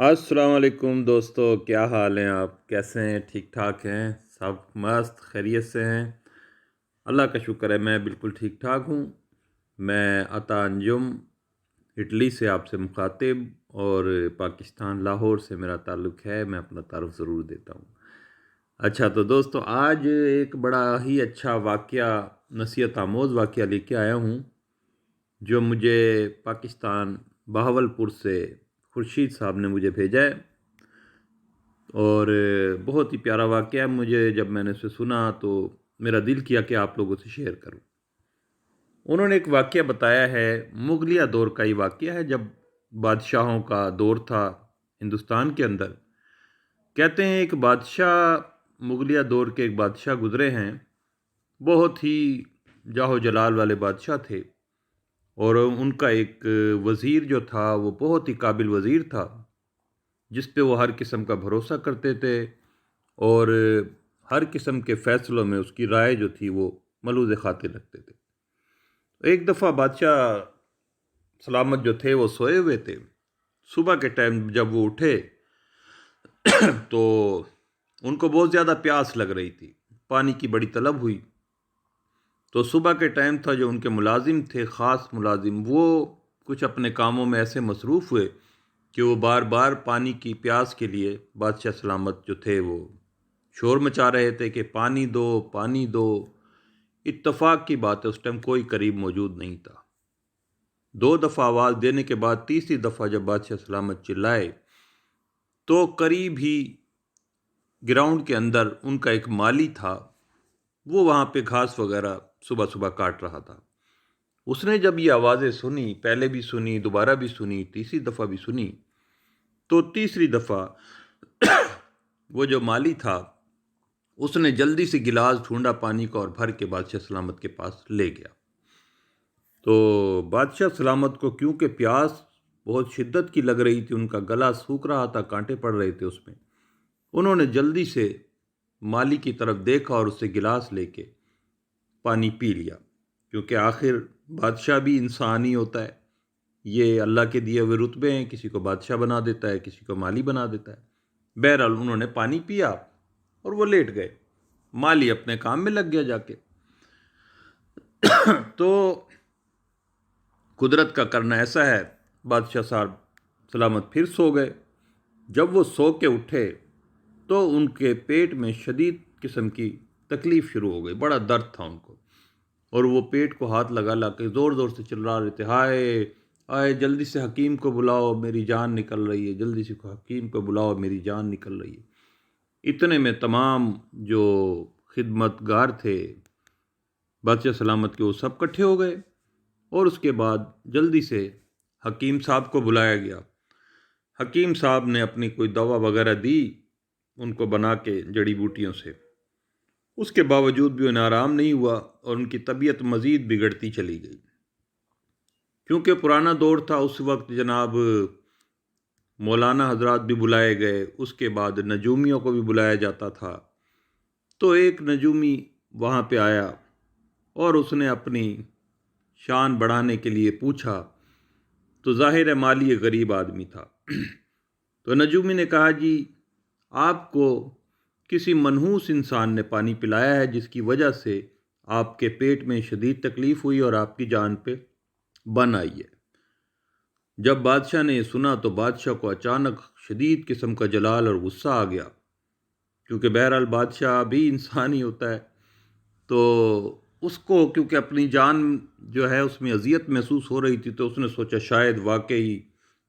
अस्सलाम वालेकुम दोस्तों, क्या हाल हैं? आप कैसे हैं? ठीक ठाक हैं? सब मस्त खैरियत से हैं? अल्लाह का शुक्र है, मैं बिल्कुल ठीक ठाक हूँ। मैं अता अंजुम इटली से आपसे मुखातिब और पाकिस्तान लाहौर से मेरा ताल्लुक़ है। मैं अपना तारुफ़ ज़रूर देता हूँ। अच्छा तो दोस्तों, आज एक बड़ा ही अच्छा वाक़या, नसीहत आमोज़ वाक़या लेके आया हूँ, जो मुझे पाकिस्तान बहावलपुर से खुर्शीद साहब ने मुझे भेजा है। और बहुत ही प्यारा वाक़या है। मुझे जब मैंने उसे सुना तो मेरा दिल किया कि आप लोगों से शेयर करूं। उन्होंने एक वाक़या बताया है, मुग़लिया दौर का ही वाक़या है, जब बादशाहों का दौर था हिंदुस्तान के अंदर। कहते हैं एक बादशाह, मुग़लिया दौर के एक बादशाह गुज़रे हैं, बहुत ही जाहो जलाल वाले बादशाह थे। और उनका एक वज़ीर जो था वो बहुत ही काबिल वज़ीर था, जिस पे वो हर किस्म का भरोसा करते थे और हर किस्म के फ़ैसलों में उसकी राय जो थी वो मलूज़ ख़ातिर रखते थे। एक दफ़ा बादशाह सलामत जो थे वो सोए हुए थे। सुबह के टाइम जब वो उठे तो उनको बहुत ज़्यादा प्यास लग रही थी, पानी की बड़ी तलब हुई। तो सुबह के टाइम था, जो उनके मुलाजिम थे, ख़ास मुलाजिम, वो कुछ अपने कामों में ऐसे मसरूफ़ हुए कि वो बार बार पानी की प्यास के लिए बादशाह सलामत जो थे वो शोर मचा रहे थे कि पानी दो, पानी दो। इत्तफाक की बात है, उस टाइम कोई करीब मौजूद नहीं था। दो दफ़ा आवाज़ देने के बाद तीसरी दफ़ा जब बादशाह सलामत चिल्लाए, तो करीब ही ग्राउंड के अंदर उनका एक माली था, वो वहाँ पे घास वगैरह सुबह सुबह काट रहा था। उसने जब ये आवाज़ें सुनी, पहले भी सुनी, दोबारा भी सुनी, तीसरी दफ़ा भी सुनी, तो तीसरी दफ़ा वो जो माली था उसने जल्दी से गिलास ढूंढा पानी का और भर के बादशाह सलामत के पास ले गया। तो बादशाह सलामत को क्योंकि प्यास बहुत शिद्दत की लग रही थी, उनका गला सूख रहा था, कांटे पड़ रहे थे उसमें, उन्होंने जल्दी से माली की तरफ देखा और उससे गिलास लेके पानी पी लिया। क्योंकि आखिर बादशाह भी इंसान ही होता है, ये अल्लाह के दिए हुए रुतबे हैं, किसी को बादशाह बना देता है, किसी को माली बना देता है। बहरहाल उन्होंने पानी पिया और वो लेट गए। माली अपने काम में लग गया जाके। तो कुदरत का करना ऐसा है, बादशाह साहब सलामत फिर सो गए। जब वो सो के उठे तो उनके पेट में शदीद किस्म की तकलीफ़ शुरू हो गई, बड़ा दर्द था उनको। और वो पेट को हाथ लगा ला के ज़ोर ज़ोर से चिल्ला रहे थे, हाय हाय, जल्दी से हकीम को बुलाओ, मेरी जान निकल रही है, जल्दी से हकीम को बुलाओ, मेरी जान निकल रही है। इतने में तमाम जो खिदमतगार थे बादशाह सलामत के, वो सब इकट्ठे हो गए और उसके बाद जल्दी से हकीम साहब को बुलाया गया। हकीम साहब ने अपनी कोई दवा वगैरह दी उनको बना के जड़ी बूटियों से। उसके बावजूद भी उन्हें आराम नहीं हुआ और उनकी तबीयत मज़ीद बिगड़ती चली गई। क्योंकि पुराना दौर था, उस वक्त जनाब मौलाना हजरात भी बुलाए गए, उसके बाद नजूमियों को भी बुलाया जाता था। तो एक नजूमी वहाँ पे आया और उसने अपनी शान बढ़ाने के लिए पूछा, तो ज़ाहिर है माली एक गरीब आदमी था। तो नजूमी ने कहा, जी आपको किसी मनहूस इंसान ने पानी पिलाया है, जिसकी वजह से आपके पेट में शदीद तकलीफ़ हुई और आपकी जान पे बन आई है। जब बादशाह ने ये सुना तो बादशाह को अचानक शदीद किस्म का जलाल और गुस्सा आ गया, क्योंकि बहरहाल बादशाह भी इंसान ही होता है। तो उसको क्योंकि अपनी जान जो है उसमें अजियत महसूस हो रही थी, तो उसने सोचा शायद वाकई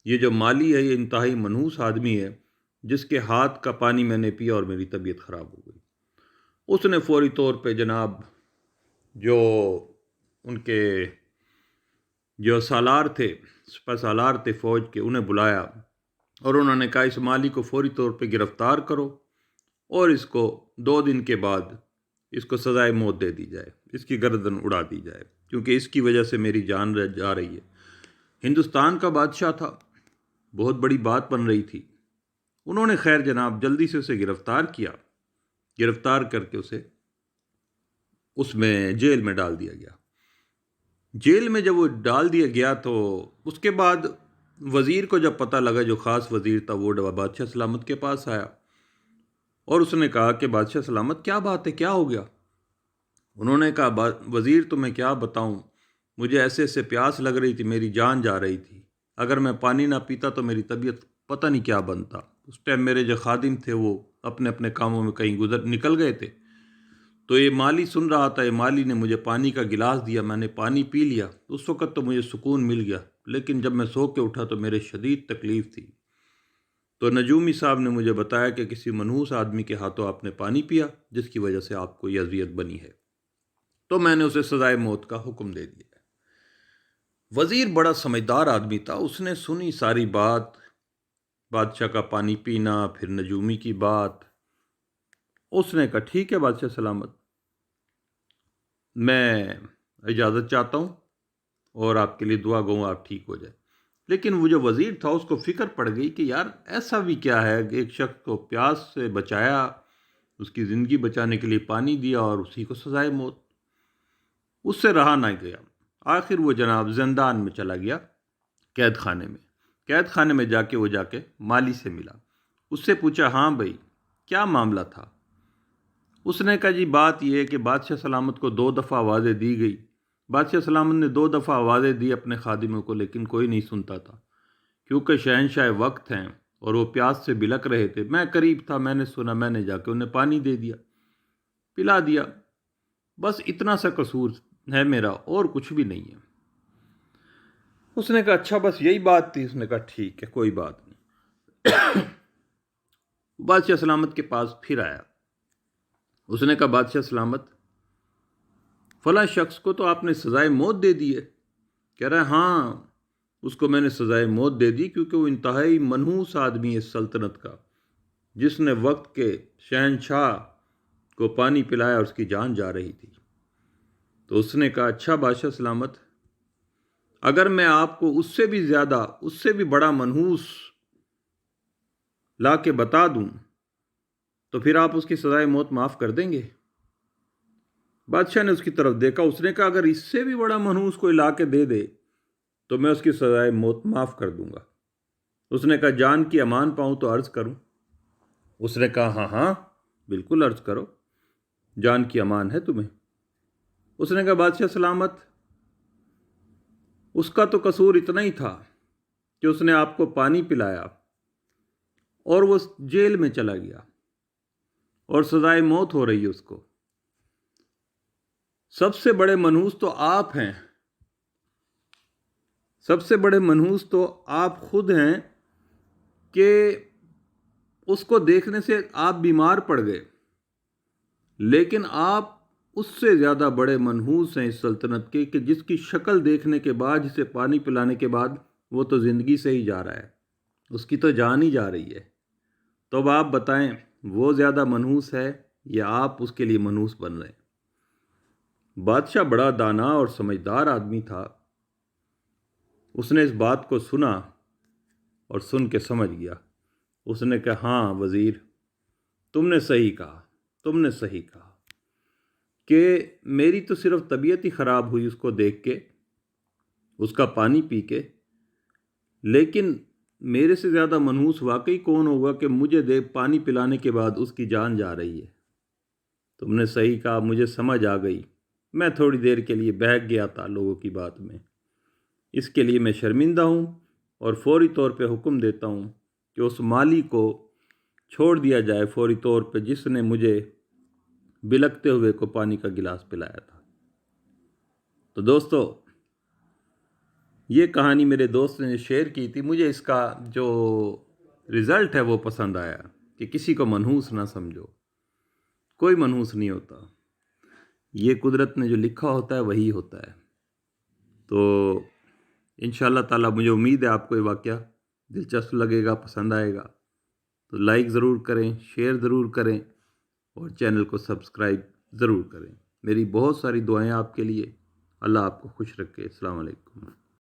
ये जो माली है ये इंतहाई मनहूस आदमी है, जिसके हाथ का पानी मैंने पिया और मेरी तबीयत ख़राब हो गई। उसने फौरी तौर पे जनाब जो उनके जो सालार थे, सिपह सालार थे फ़ौज के, उन्हें बुलाया और उन्होंने कहा इस माली को फौरी तौर पे गिरफ़्तार करो और इसको 2 दिन के बाद इसको सज़ाए मौत दे दी जाए, इसकी गर्दन उड़ा दी जाए, क्योंकि इसकी वजह से मेरी जान जा रही है। हिंदुस्तान का बादशाह था, बहुत बड़ी बात बन रही थी। उन्होंने खैर जनाब जल्दी से उसे गिरफ़्तार किया, गिरफ़्तार करके उसे उसमें जेल में डाल दिया गया। जेल में जब वो डाल दिया गया तो उसके बाद وزیر کو جب پتہ لگا، جو خاص وزیر تھا وہ بادشاہ سلامت کے پاس آیا اور اس نے کہا کہ بادشاہ سلامت کیا بات ہے، کیا ہو گیا؟ انہوں نے کہا وزیر تمہیں کیا بتاؤں، مجھے ایسے ایسے پیاس لگ رہی تھی، میری جان جا رہی تھی، اگر میں پانی نہ پیتا تو میری طبیعت پتہ نہیں کیا بنتا۔ اس ٹائم میرے جو خادم تھے وہ اپنے اپنے کاموں میں کہیں نکل گئے تھے، تو یہ مالی سن رہا تھا، یہ مالی نے مجھے پانی کا گلاس دیا، میں نے پانی پی لیا، اس وقت تو مجھے سکون مل گیا، لیکن جب میں سو کے اٹھا تو میرے شدید تکلیف تھی۔ تو نجومی صاحب نے مجھے بتایا کہ کسی منحوس آدمی کے ہاتھوں آپ نے پانی پیا، جس کی وجہ سے آپ کو یہ اذیت بنی ہے، تو میں نے اسے سزائے موت کا حکم دے دیا۔ وزیر بڑا سمجھدار آدمی تھا، اس نے سنی ساری بات، بادشاہ کا پانی پینا، پھر نجومی کی بات۔ اس نے کہا ٹھیک ہے بادشاہ سلامت، میں اجازت چاہتا ہوں اور آپ کے لیے دعا گو آپ ٹھیک ہو جائے۔ لیکن وہ جو وزیر تھا اس کو فکر پڑ گئی کہ یار ایسا بھی کیا ہے کہ ایک شخص کو پیاس سے بچایا، اس کی زندگی بچانے کے لیے پانی دیا اور اسی کو سزائے موت۔ اس سے رہا نہ گیا، آخر وہ جناب زندان میں چلا گیا، قید خانے میں جا کے مالی سے ملا، اس سے پوچھا ہاں بھائی کیا معاملہ تھا؟ اس نے کہا جی بات یہ ہے کہ بادشاہ سلامت کو 2 دفعہ آوازیں دی گئی، بادشاہ سلامت نے 2 دفعہ آوازیں دی اپنے خادموں کو، لیکن کوئی نہیں سنتا تھا، کیونکہ شہنشاہ وقت ہیں اور وہ پیاس سے بلک رہے تھے۔ میں قریب تھا، میں نے سنا، میں نے جا کے انہیں پانی دے دیا، پلا دیا، بس اتنا سا قصور ہے میرا، اور کچھ بھی نہیں ہے۔ اس نے کہا اچھا بس یہی بات تھی؟ اس نے کہا ٹھیک ہے کوئی بات نہیں۔ بادشاہ سلامت کے پاس پھر آیا، اس نے کہا بادشاہ سلامت فلاں شخص کو تو آپ نے سزائے موت دے دی ہے۔ کہہ رہا ہے ہاں اس کو میں نے سزائے موت دے دی، کیونکہ وہ انتہائی منحوس آدمی ہے سلطنت کا، جس نے وقت کے شہنشاہ کو پانی پلایا اور اس کی جان جا رہی تھی۔ تو اس نے کہا اچھا بادشاہ سلامت، اگر میں آپ کو اس سے بھی زیادہ، اس سے بھی بڑا منحوس لا کے بتا دوں تو پھر آپ اس کی سزائے موت معاف کر دیں گے؟ بادشاہ نے اس کی طرف دیکھا، اس نے کہا اگر اس سے بھی بڑا منحوس کوئی لا کے دے دے تو میں اس کی سزائے موت معاف کر دوں گا۔ اس نے کہا جان کی امان پاؤں تو عرض کروں؟ اس نے کہا ہاں ہاں بالکل عرض کرو، جان کی امان ہے تمہیں۔ اس نے کہا بادشاہ سلامت اس کا تو قصور اتنا ہی تھا کہ اس نے آپ کو پانی پلایا اور وہ جیل میں چلا گیا اور سزائے موت ہو رہی ہے اس کو۔ سب سے بڑے منحوس تو آپ ہیں، سب سے بڑے منحوس تو آپ خود ہیں کہ اس کو دیکھنے سے آپ بیمار پڑ گئے، لیکن آپ اس سے زیادہ بڑے منحوس ہیں اس سلطنت کے کہ جس کی شکل دیکھنے کے بعد، جسے پانی پلانے کے بعد وہ تو زندگی سے ہی جا رہا ہے، اس کی تو جان ہی جا رہی ہے۔ تو اب آپ بتائیں وہ زیادہ منحوس ہے یا آپ اس کے لیے منحوس بن رہے ہیں؟ بادشاہ بڑا دانا اور سمجھدار آدمی تھا، اس نے اس بات کو سنا اور سن کے سمجھ گیا۔ اس نے کہا ہاں وزیر تم نے صحیح کہا کہ میری تو صرف طبیعت ہی خراب ہوئی اس کو دیکھ کے، اس کا پانی پی کے، لیکن میرے سے زیادہ منحوس واقعی کون ہوگا کہ مجھے پانی پلانے کے بعد اس کی جان جا رہی ہے۔ تم نے صحیح کہا، مجھے سمجھ آ گئی، میں تھوڑی دیر کے لیے بہک گیا تھا لوگوں کی بات میں، اس کے لیے میں شرمندہ ہوں اور فوری طور پہ حکم دیتا ہوں کہ اس مالی کو چھوڑ دیا جائے فوری طور پہ، جس نے مجھے بلکتے ہوئے کو پانی کا گلاس پلایا تھا۔ تو دوستو یہ کہانی میرے دوست نے شیئر کی تھی، مجھے اس کا جو رزلٹ ہے وہ پسند آیا کہ کسی کو منحوس نہ سمجھو، کوئی منحوس نہیں ہوتا، یہ قدرت نے جو لکھا ہوتا ہے وہی ہوتا ہے۔ تو انشاءاللہ تعالی مجھے امید ہے آپ کو یہ واقعہ دلچسپ لگے گا، پسند آئے گا، تو لائک ضرور کریں، شیئر ضرور کریں اور چینل کو سبسکرائب ضرور کریں۔ میری بہت ساری دعائیں آپ کے لیے، اللہ آپ کو خوش رکھے۔ السلام علیکم۔